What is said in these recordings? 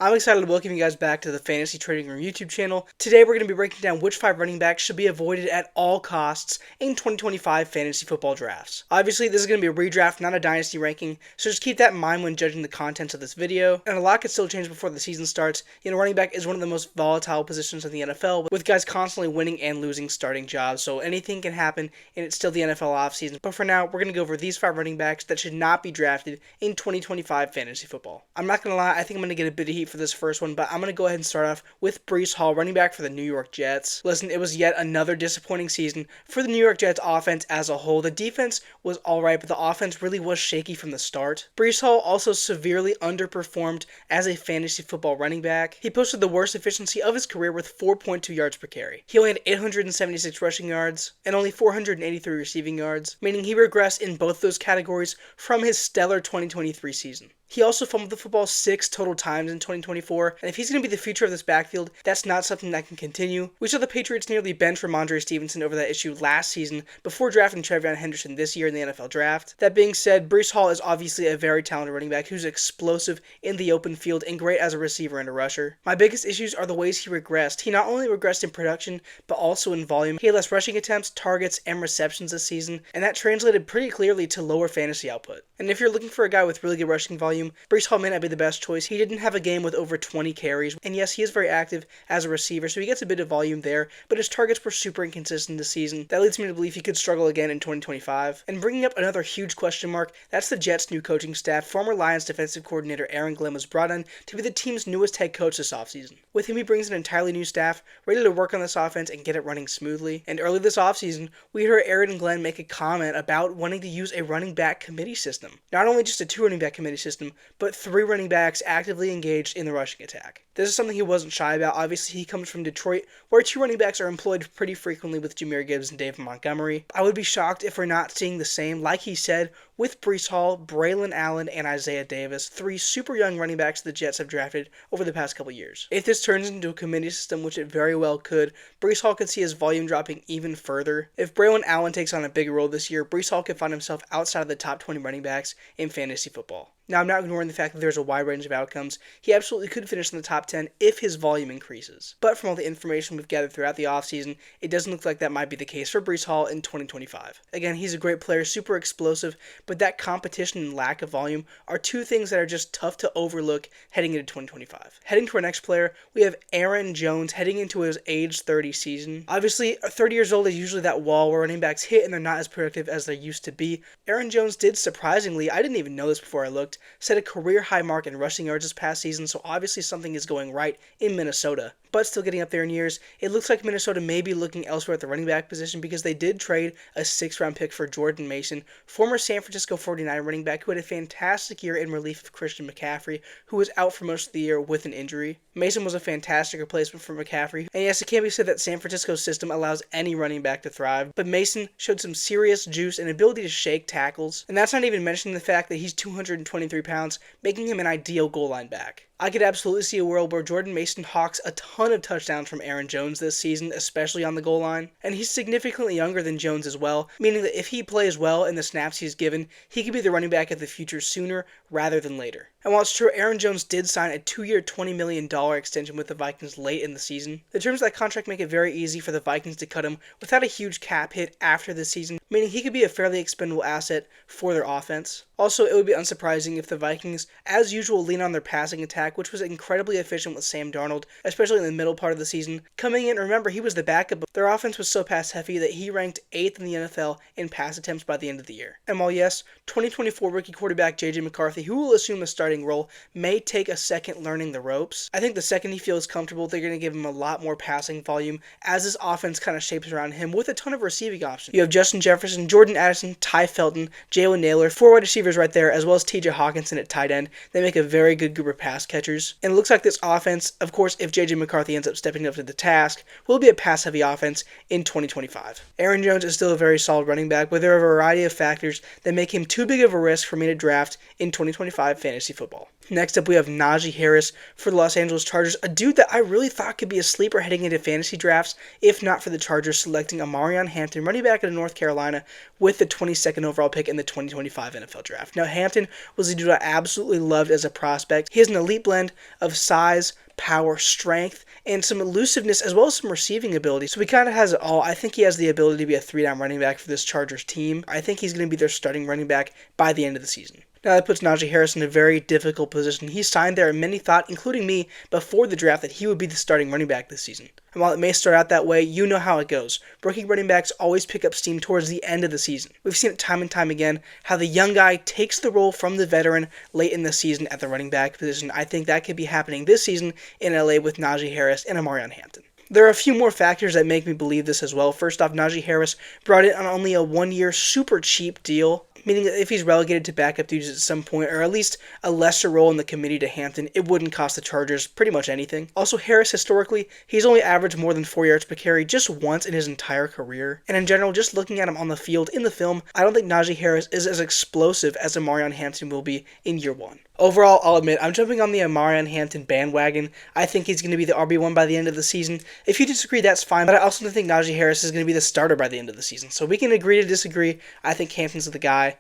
I'm excited to welcome you guys back to the Fantasy Trading Room YouTube channel. Today we're going to be breaking down which 5 running backs should be avoided at all costs in 2025 fantasy football drafts. Obviously, this is going to be a redraft, not a dynasty ranking, so just keep that in mind when judging the contents of this video. And a lot could still change before the season starts. Running back is one of the most volatile positions in the NFL, with guys constantly winning and losing starting jobs, so anything can happen, and it's still the NFL offseason. But for now, we're going to go over these 5 running backs that should not be drafted in 2025 fantasy football. I'm not going to lie, I think I'm going to get a bit of heat for this first one, but I'm going to go ahead and start off with Breece Hall, running back for the New York Jets. Listen, it was yet another disappointing season for the New York Jets offense as a whole. The defense was alright, but the offense really was shaky from the start. Breece Hall also severely underperformed as a fantasy football running back. He posted the worst efficiency of his career with 4.2 yards per carry. He only had 876 rushing yards and only 483 receiving yards, meaning he regressed in both those categories from his stellar 2023 season. He also fumbled the football 6 total times in 2024, and if he's going to be the future of this backfield, that's not something that can continue. We saw the Patriots nearly bench Ramondre Stevenson over that issue last season before drafting Trevion Henderson this year in the NFL draft. That being said, Breece Hall is obviously a very talented running back who's explosive in the open field and great as a receiver and a rusher. My biggest issues are the ways he regressed. He not only regressed in production, but also in volume. He had less rushing attempts, targets, and receptions this season, and that translated pretty clearly to lower fantasy output. And if you're looking for a guy with really good rushing volume, Breece Hall may not be the best choice. He didn't have a game with over 20 carries, and yes, he is very active as a receiver, so he gets a bit of volume there, but his targets were super inconsistent this season. That leads me to believe he could struggle again in 2025. And bringing up another huge question mark, that's the Jets' new coaching staff. Former Lions defensive coordinator Aaron Glenn was brought in to be the team's newest head coach this offseason. With him, he brings an entirely new staff, ready to work on this offense and get it running smoothly. And early this offseason, we heard Aaron Glenn make a comment about wanting to use a running back committee system. Not only just a 2 running back committee system, but 3 running backs actively engaged in the rushing attack. This is something he wasn't shy about. Obviously, he comes from Detroit, where 2 running backs are employed pretty frequently with Jahmyr Gibbs and David Montgomery. I would be shocked if we're not seeing the same, like he said, with Breece Hall, Braylon Allen, and Isaiah Davis, 3 super young running backs the Jets have drafted over the past couple years. If this turns into a committee system, which it very well could, Breece Hall could see his volume dropping even further. If Braylon Allen takes on a bigger role this year, Breece Hall could find himself outside of the top 20 running backs in fantasy football. Now, I'm not ignoring the fact that there's a wide range of outcomes. He absolutely could finish in the top 10 if his volume increases. But from all the information we've gathered throughout the offseason, it doesn't look like that might be the case for Breece Hall in 2025. Again, he's a great player, super explosive, but that competition and lack of volume are 2 things that are just tough to overlook heading into 2025. Heading to our next player, we have Aaron Jones heading into his age 30 season. Obviously, 30 years old is usually that wall where running backs hit and they're not as productive as they used to be. Aaron Jones did surprisingly, I didn't even know this before I looked, set a career high mark in rushing yards this past season, so obviously something is going right in Minnesota. But still getting up there in years, it looks like Minnesota may be looking elsewhere at the running back position because they did trade a 6th-round pick for Jordan Mason, former San Francisco 49er running back who had a fantastic year in relief of Christian McCaffrey, who was out for most of the year with an injury. Mason was a fantastic replacement for McCaffrey, and yes, it can't be said that San Francisco's system allows any running back to thrive, but Mason showed some serious juice and ability to shake tackles, and that's not even mentioning the fact that he's 223 pounds, making him an ideal goal line back. I could absolutely see a world where Jordan Mason hawks a ton of touchdowns from Aaron Jones this season, especially on the goal line. And he's significantly younger than Jones as well, meaning that if he plays well in the snaps he's given, he could be the running back of the future sooner rather than later. And while it's true Aaron Jones did sign a 2-year, $20 million extension with the Vikings late in the season, the terms of that contract make it very easy for the Vikings to cut him without a huge cap hit after the season, meaning he could be a fairly expendable asset for their offense. Also, it would be unsurprising if the Vikings, as usual, lean on their passing attack, which was incredibly efficient with Sam Darnold, especially in the middle part of the season. Coming in, remember, he was the backup, but their offense was so pass-heavy that he ranked 8th in the NFL in pass attempts by the end of the year. And while yes, 2024 rookie quarterback J.J. McCarthy, who will assume a starting role, may take a second learning the ropes, I think the second he feels comfortable, they're going to give him a lot more passing volume as this offense kind of shapes around him with a ton of receiving options. You have Justin Jefferson, Jordan Addison, Ty Felton, Jalen Naylor, 4 wide receivers right there, as well as T.J. Hawkinson at tight end. They make a very good group of pass catchers. And it looks like this offense, of course, if J.J. McCarthy ends up stepping up to the task, will be a pass-heavy offense in 2025. Aaron Jones is still a very solid running back, but there are a variety of factors that make him too big of a risk for me to draft in 2025 fantasy football. football. Next up, we have Naji Harris for the Los Angeles Chargers, a dude that I really thought could be a sleeper heading into fantasy drafts, if not for the Chargers selecting Amarion Hampton, running back out of North Carolina, with the 22nd overall pick in the 2025 NFL Draft. Now, Hampton was a dude I absolutely loved as a prospect. He has an elite blend of size, power, strength, and some elusiveness, as well as some receiving ability. So he kind of has it all. I think he has the ability to be a 3-down running back for this Chargers team. I think he's going to be their starting running back by the end of the season. Now that puts Naji Harris in a very difficult position. He signed there, and many thought, including me, before the draft that he would be the starting running back this season. And while it may start out that way, you know how it goes. Rookie running backs always pick up steam towards the end of the season. We've seen it time and time again, how the young guy takes the role from the veteran late in the season at the running back position. I think that could be happening this season in LA with Naji Harris and Amarion Hampton. There are a few more factors that make me believe this as well. First off, Naji Harris brought in on only a 1-year super cheap deal, meaning that if he's relegated to backup duties at some point, or at least a lesser role in the committee to Hampton, it wouldn't cost the Chargers pretty much anything. Also, Harris, historically, he's only averaged more than 4 yards per carry just once in his entire career. And in general, just looking at him on the field in the film, I don't think Naji Harris is as explosive as Amarion Hampton will be in year one. Overall, I'll admit, I'm jumping on the Amarion Hampton bandwagon. I think he's going to be the RB1 by the end of the season. If you disagree, that's fine, but I also don't think Naji Harris is going to be the starter by the end of the season. So we can agree to disagree. I think Hampton's the guy.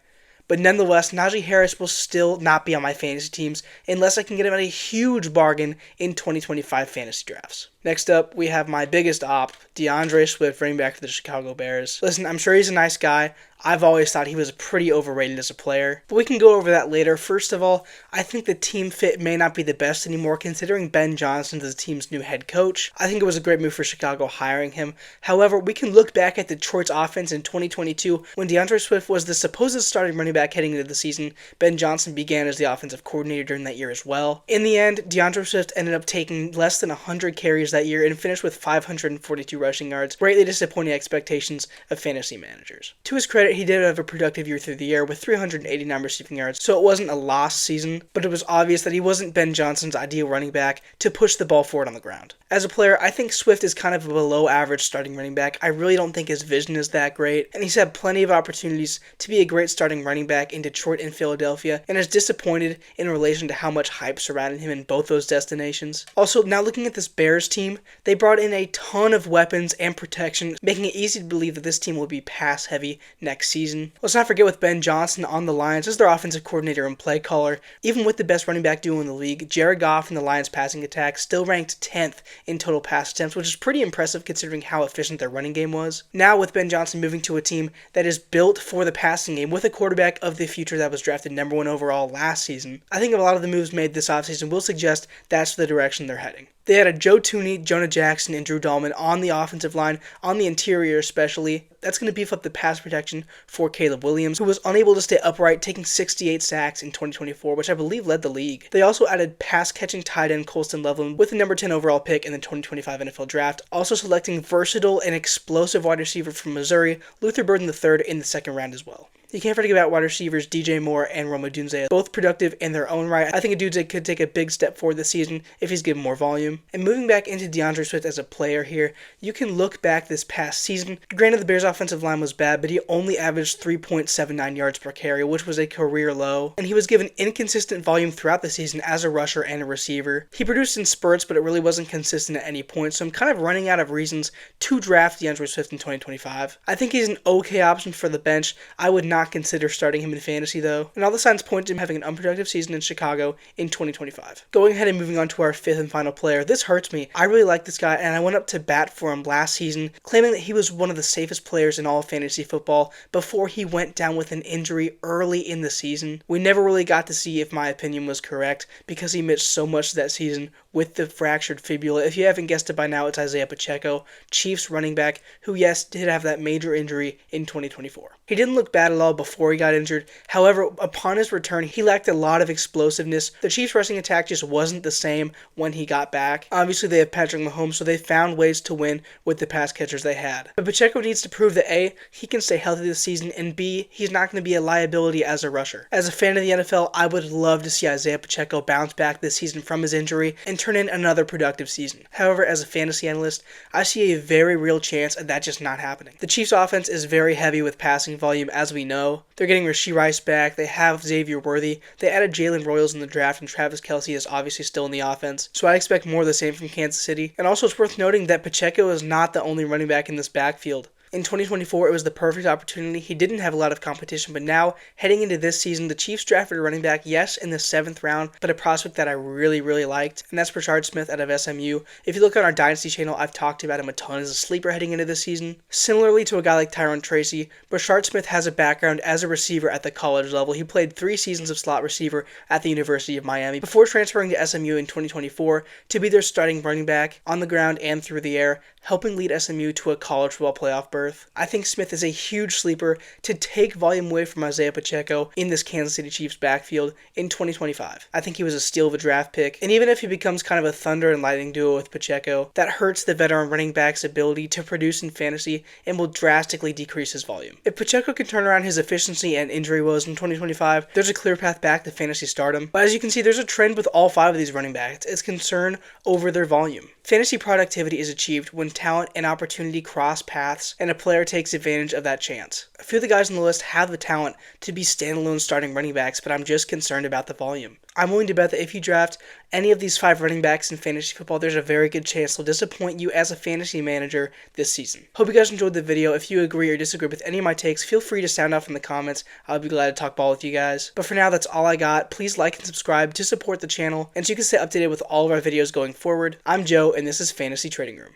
But nonetheless, Naji Harris will still not be on my fantasy teams unless I can get him at a huge bargain in 2025 fantasy drafts. Next up, we have my biggest op, DeAndre Swift, running back for the Chicago Bears. Listen, I'm sure he's a nice guy. I've always thought he was pretty overrated as a player, but we can go over that later. First of all, I think the team fit may not be the best anymore considering Ben Johnson is the team's new head coach. I think it was a great move for Chicago hiring him. However, we can look back at Detroit's offense in 2022 when DeAndre Swift was the supposed starting running back heading into the season. Ben Johnson began as the offensive coordinator during that year as well. In the end, DeAndre Swift ended up taking less than 100 carries that year and finished with 542 rushing yards, greatly disappointing expectations of fantasy managers. To his credit, he did have a productive year through the air with 389 receiving yards, so it wasn't a lost season, but it was obvious that he wasn't Ben Johnson's ideal running back to push the ball forward on the ground. As a player, I think Swift is kind of a below average starting running back. I really don't think his vision is that great, and he's had plenty of opportunities to be a great starting running back in Detroit and Philadelphia, and is disappointed in relation to how much hype surrounded him in both those destinations. Also, now looking at this Bears team, they brought in a ton of weapons and protection, making it easy to believe that this team will be pass heavy next season. Let's not forget with Ben Johnson on the Lions as their offensive coordinator and play caller, even with the best running back duo in the league, Jared Goff and the Lions passing attack still ranked 10th in total pass attempts, which is pretty impressive considering how efficient their running game was. Now with Ben Johnson moving to a team that is built for the passing game with a quarterback of the future that was drafted number 1 overall last season, I think a lot of the moves made this offseason will suggest that's the direction they're heading. They had a Joe Tooney, Jonah Jackson, and Drew Dahlman on the offensive line, on the interior especially. That's going to beef up the pass protection for Caleb Williams, who was unable to stay upright, taking 68 sacks in 2024, which I believe led the league. They also added pass-catching tight end Colston Loveland with the number 10 overall pick in the 2025 NFL Draft, also selecting versatile and explosive wide receiver from Missouri, Luther Burden III, in the second round as well. You can't forget about wide receivers DJ Moore and Rome Odunze, both productive in their own right. I think Odunze could take a big step forward this season if he's given more volume. And moving back into DeAndre Swift as a player here, you can look back this past season. Granted, the Bears' offensive line was bad, but he only averaged 3.79 yards per carry, which was a career low. And he was given inconsistent volume throughout the season as a rusher and a receiver. He produced in spurts, but it really wasn't consistent at any point, so I'm kind of running out of reasons to draft DeAndre Swift in 2025. I think he's an okay option for the bench. I would not consider starting him in fantasy though, and all the signs point to him having an unproductive season in Chicago in 2025. Going ahead and moving on to our fifth and final player, this hurts me. I really like this guy, and I went up to bat for him last season, claiming that he was one of the safest players in all of fantasy football before he went down with an injury early in the season. We never really got to see if my opinion was correct because he missed so much that season with the fractured fibula. If you haven't guessed it by now, it's Isaiah Pacheco, Chiefs running back, who yes, did have that major injury in 2024. He didn't look bad at all before he got injured. However, upon his return, he lacked a lot of explosiveness. The Chiefs' rushing attack just wasn't the same when he got back. Obviously, they have Patrick Mahomes, so they found ways to win with the pass catchers they had. But Pacheco needs to prove prove that A, he can stay healthy this season, and B, he's not going to be a liability as a rusher. As a fan of the NFL, I would love to see Isaiah Pacheco bounce back this season from his injury and turn in another productive season. However, as a fantasy analyst, I see a very real chance of that just not happening. The Chiefs' offense is very heavy with passing volume, as we know. They're getting Rashee Rice back, they have Xavier Worthy, they added Jalen Royals in the draft, and Travis Kelce is obviously still in the offense, so I expect more of the same from Kansas City. And also it's worth noting that Pacheco is not the only running back in this backfield. In 2024, it was the perfect opportunity. He didn't have a lot of competition, but now, heading into this season, the Chiefs drafted a running back, yes, in the 7th round, but a prospect that I really liked, and that's Rashard Smith out of SMU. If you look on our Dynasty channel, I've talked about him a ton as a sleeper heading into this season. Similarly to a guy like Tyrone Tracy, Rashard Smith has a background as a receiver at the college level. He played 3 seasons of slot receiver at the University of Miami before transferring to SMU in 2024 to be their starting running back on the ground and through the air, helping lead SMU to a college football playoff berth. I think Smith is a huge sleeper to take volume away from Isaiah Pacheco in this Kansas City Chiefs backfield in 2025. I think he was a steal of a draft pick, and even if he becomes kind of a thunder and lightning duo with Pacheco, that hurts the veteran running back's ability to produce in fantasy and will drastically decrease his volume. If Pacheco can turn around his efficiency and injury woes in 2025, there's a clear path back to fantasy stardom. But as you can see, there's a trend with all 5 of these running backs. It's concern over their volume. Fantasy productivity is achieved when talent and opportunity cross paths and a player takes advantage of that chance. A few of the guys on the list have the talent to be standalone starting running backs, but I'm just concerned about the volume. I'm willing to bet that if you draft any of these 5 running backs in fantasy football, there's a very good chance they'll disappoint you as a fantasy manager this season. Hope you guys enjoyed the video. If you agree or disagree with any of my takes, feel free to sound off in the comments. I'll be glad to talk ball with you guys. But for now, that's all I got. Please like and subscribe to support the channel, and so you can stay updated with all of our videos going forward. I'm Joe, and this is Fantasy Trading Room.